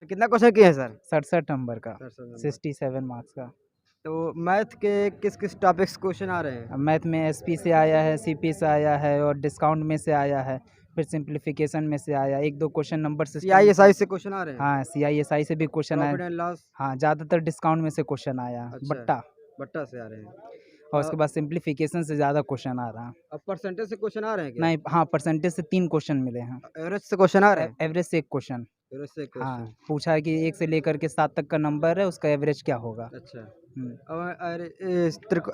तो कितना क्वेश्चन किए हैं सर? 67 नंबर का, 67 67 मार्क्स का। तो मैथ के किस टॉपिक्स क्वेश्चन आ रहे हैं? मैथ में एसपी से आया है, सीपी से आया है और डिस्काउंट में से आया है, फिर सिंप्लीफिकेशन में से आया, 1-2 क्वेश्चन नंबर सिस्टम में सीआईएसआई से क्वेश्चन आ रहे हैं? हाँ, सीआईएसआई से भी क्वेश्चन आया। Profit and loss? हाँ, ज़्यादातर डिस्काउंट में से क्वेश्चन आया, अच्छा, बट्टा। बट्टा से आ रहे हैं। और उसके बाद सिंप्लीफिकेशन से ज़्यादा क्वेश्चन आ रहा। अब परसेंटेज से क्वेश्चन आ रहे हैं क्या? नहीं, हाँ, परसेंटेज से 3 क्वेश्चन मिले हैं। एवरेज से क्वेश्चन आ रहे हैं? एवरेज से 1 क्वेश्चन। एवरेज से हाँ, क्वेश्चन। पूछा है कि 1 से लेकर के 7 तक का नंबर है, उसका एवरेज क्या होगा? अच्छा। हुँ। और अरे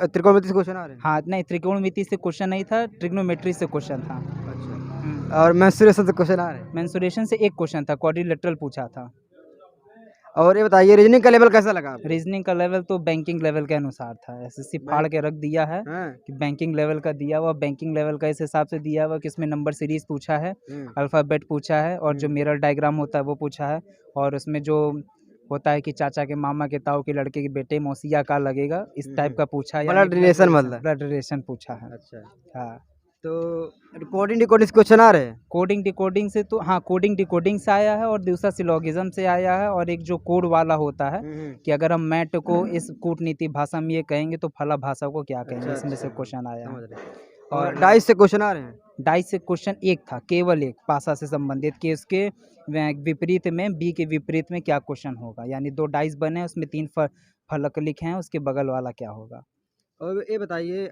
त्रिकोणमिति से क्वेश्चन आ रहे हैं? हाँ, नहीं त्रिकोणमिति से क्वेश्चन नहीं था, ट्रिग्नोमेट्री से क्वेश्चन था। अच्छा। और मेंसुरेशन से क्वेश्चन आ रहे हैं? मेंसुरेशन से 1 क्वेश्चन था, क्वाड्रिलेटरल पूछा था। और ये बताइए रीजनिंग का लेवल कैसा लगा आपको? रीजनिंग का लेवल तो बैंकिंग लेवल के अनुसार था। एसएससी फाड़ के रख दिया है हाँ। कि बैंकिंग लेवल का दिया हुआ, बैंकिंग लेवल का इस हिसाब से दिया हुआ कि इसमें नंबर सीरीज़ पूछा है, अल्फ़ाबेट पूछा है और जो मिरर डायग्राम होता है वो पूछा है और उसमें जो होता है कि चाचा के मामा के ताऊ के लड़के के बेटे मौसिया का लगेगा, इस टाइप का पूछा है। ब्लड रिलेशन मतलब? ब्लड रिलेशन पूछा है। अच्छा। हाँ। तो कोडिंग डिकोडिंग से क्वेश्चन आ रहे हैं? कोडिंग डिकोडिंग से तो हाँ, कोडिंग डिकोडिंग से आया है और दूसरा सिलोगिज़्म से आया है और एक जो कोड वाला होता है कि अगर हम मैट को इस कूटनीति भाषा में ये कहेंगे तो फला भाषा को क्या कहेंगे, अच्छा, इसमें से अच्छा। क्वेश्चन आया समझ है। रहे। और डाइस से क्वेश्चन आ रहे हैं? डाइस से क्वेश्चन एक था, केवल एक भाषा से संबंधित कि उसके विपरीत में बी के विपरीत में क्या क्वेश्चन होगा, यानी 2 डाइस बने हैं, उसमें 3 फलक लिखे हैं, उसके बगल वाला क्या होगा। और ये बताइए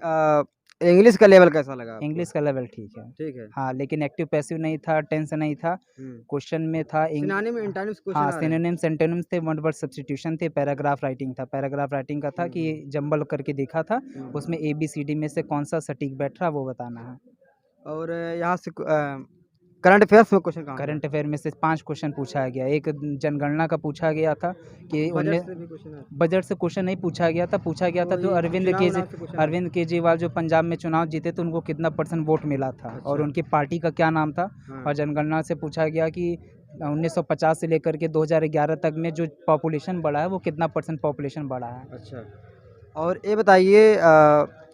इंग्लिश का लेवल कैसा लगा आपको? इंग्लिश का लेवल ठीक है। ठीक है। हाँ, लेकिन एक्टिव पैसिव नहीं था, टेंस नहीं था। क्वेश्चन में था सिनोनिम एंटोनिम्स क्वेश्चन हाँ, आ रहे हैं? सिनोनिम्स एंटोनिम्स थे, वर्ड वर्ड सब्स्टिट्यूशन थे, पैराग्राफ राइटिंग था। पैराग्राफ राइटिंग का था कि जंबल करके देखा था, उसमें एबीसीडी में से कौन-सा सटीक बैठ रहा वो बताना है। और यहाँ से करंट अफेयर्स में क्वेश्चन कहाँ से? करंट अफेयर में से 5 क्वेश्चन पूछा गया। एक जनगणना का पूछा गया था कि बजट उनमें से भी क्वेश्चन है? बजट से क्वेश्चन नहीं पूछा गया था, पूछा गया था तो जो ये अरविंद केजरीवाल जो पंजाब में चुनाव जीते तो उनको कितना % वोट मिला था और उनकी पार्टी का क्या नाम था। और जनगणना से पूछा गया कि 1950 से लेकर के 2011 तक में जो पॉपुलेशन बढ़ा है वो कितना % पॉपुलेशन बढ़ा है। अच्छा। और ये बताइए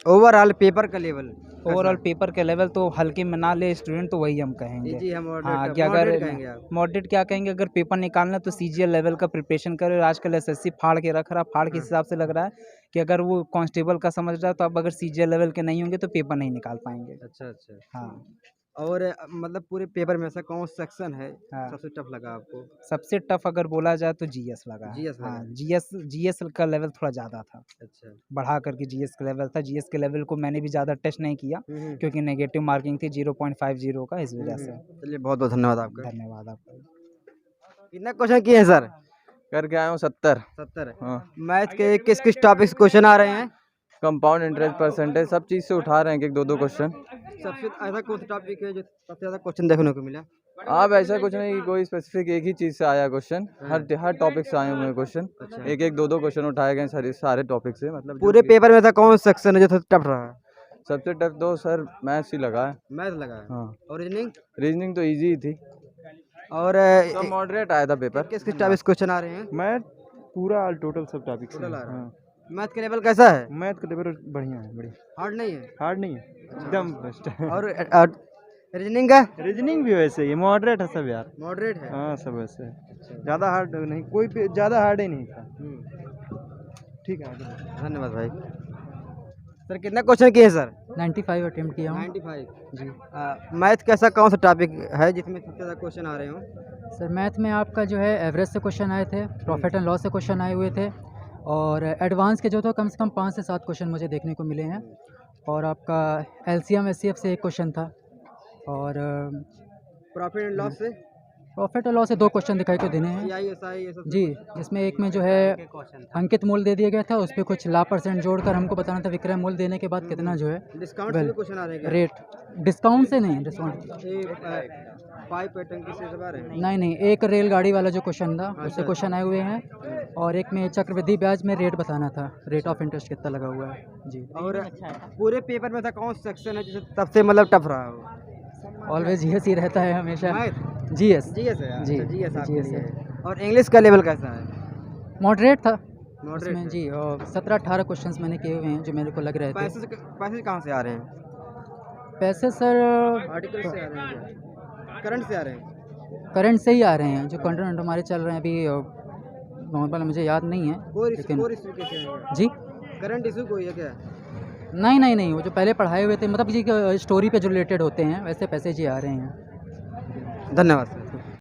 ओवरऑल पेपर का लेवल कैसा ओवरऑल है? पेपर का लेवल तो हल्के में ना ले स्टूडेंट तो वही हम कहेंगे। इजी है, मॉडरेट हाँ, है? कि अगर मॉडरेट कहेंगे आप? मॉडरेट क्या कहेंगे, अगर पेपर निकालना है तो सीजीएल लेवल का प्रिपरेशन करे। और आजकल एसएससी फाड़ के रख रहा, फाड़ के हिसाब से लग रहा है कि अगर वो कांस्टेबल का समझ रहा है तो आप अगर सीजीएल लेवल के नहीं होंगे तो पेपर नहीं निकाल पाएंगे। अच्छा, अच्छा। हाँ। और मतलब पूरे पेपर में ऐसा कौन सा सेक्शन है हाँ। सबसे टफ लगा आपको? सबसे टफ अगर बोला जाए तो जीएस लगा है। जीएस लगा हाँ, है? जीएस का लेवल थोड़ा ज़्यादा था, अच्छा। बढ़ा करके जीएस का लेवल था। जीएस के लेवल को मैंने भी ज़्यादा टेस्ट नहीं किया क्योंकि नेगेटिव मार्किंग थी 0.50 का, इस वजह से। चलिए बहुत-बहुत धन्यवाद आपका। धन्यवाद आपका। कितना क्वेश्चन किए हैं सर? करके आया हूँ 70। 70। हाँ, मैथ के किस टॉपिक्स क्वेश्चन आ रहे हैं? कंपाउंड इंटरेस्ट परसेंटेज सब चीज़ से उठा रहे हैं एक 2-2 क्वेश्चन। सबसे ऐसा कौन सा टॉपिक है जो सबसे ज़्यादा क्वेश्चन देखने को मिला? अब ऐसा कुछ नहीं कि कोई स्पेसिफिक एक ही चीज़ से आया क्वेश्चन, हर टॉपिक से आए हुए हैं क्वेश्चन। एक 2-2 क्वेश्चन उठाए गए सारे टॉपिक से, मतलब पूरे पेपर में ऐसा कौन सा सेक्शन है जो सबसे टफ रहा है? सबसे टफ तो सर मैथ्स ही लगा है। मैथ लगा है? हाँ, और रीजनिंग? रीजनिंग तो ईजी ही थी, और सब मॉडरेट आया था पेपर। किस टॉपिक्स क्वेश्चन आ रहे हैं? मैथ पूरा ऑल टोटल सब टॉपिक से टोटल आ रहा है। हाँ। मैथ का लेवल कैसा है? मैथ का लेवल बढ़िया है, बढ़िया हार्ड नहीं है? हार्ड नहीं है, एकदम बेस्ट है। और रीजनिंग का? रीजनिंग भी वैसे ही मॉडरेट है सब यार। मॉडरेट है? हाँ, सब वैसे है, ज़्यादा हार्ड नहीं, कोई ज़्यादा हार्ड ही नहीं था। ठीक है, आगे बढ़ो। धन्यवाद भाई। सर कितना क्वेश्चन किए सर? 95 अटेम्प्ट किया हूँ। 95 जी। मैथ कैसा कौन सा टॉपिक है जिसमें सबसे ज़्यादा क्वेश्चन आ रहे हो? सर मैथ में आपका जो है एवरेज से क्वेश्चन आए थे, प्रॉफिट एंड लॉस से क्वेश्चन आए हुए थे और एडवांस के जो थे कम से कम 5 से 7 क्वेश्चन मुझे देखने को मिले हैं। और आपका एलसीएम एचसीएफ से 1 क्वेश्चन था और प्रॉफिट एंड लॉस से? प्रॉफिट और लॉस से 2 क्वेश्चन दिखाई को देने हैं सीआईएसआई ये सब? जी, जिसमें एक में जो है अंकित मूल्य दे दिया गया था, उस पे कुछ लाभ % जोड़कर हमको बताना था विक्रय मूल्य देने के बाद कितना जो है डिस्काउंट से भी क्वेश्चन आ रहे हैं क्या? रेट। डिस्काउंट से नहीं, डिस्काउंट ये पाइप पैटर्न किस से आ रहे हैं? नहीं, एक रेलगाड़ी वाला जो क्वेश्चन था उससे क्वेश्चन आए हुए हैं और एक में चक्रवृद्धि ब्याज में रेट बताना था, रेट ऑफ इंटरेस्ट कितना लगा हुआ है जी। और पूरे पेपर में था कौन सा सेक्शन है जो सबसे मतलब टफ रहा हो? ऑलवेज जीएस ही रहता है हमेशा। मैथ? जीएस जीएस है? जी, अच्छा, जीएस आपके जीएस लिए है। है। और इंग्लिश का लेवल कैसा है? मॉडरेट था मॉडरेट उसमें है? जी। और 17-18 क्वेश्चंस मैंने किए हुए हैं जो मेरे को लग रहे थे। पैसे कहाँ से आ रहे हैं? पैसे सर आर्टिकल से आ रहे हैं क्या? करंट से आ रहे हैं? करंट से ही आ रहे हैं जो कंटेंट हमारे चल रहे हैं अभी नॉर्मल मुझे याद नहीं है लेकिन कोर इशू कैसे है? जी करंट इशू कोई है क्या? नहीं वो जो पहले पढ़ाए हुए थे मतलब ये स्टोरी पे जो रिलेटेड होते हैं वैसे पैसेज ही आ रहे हैं। धन्यवाद सर।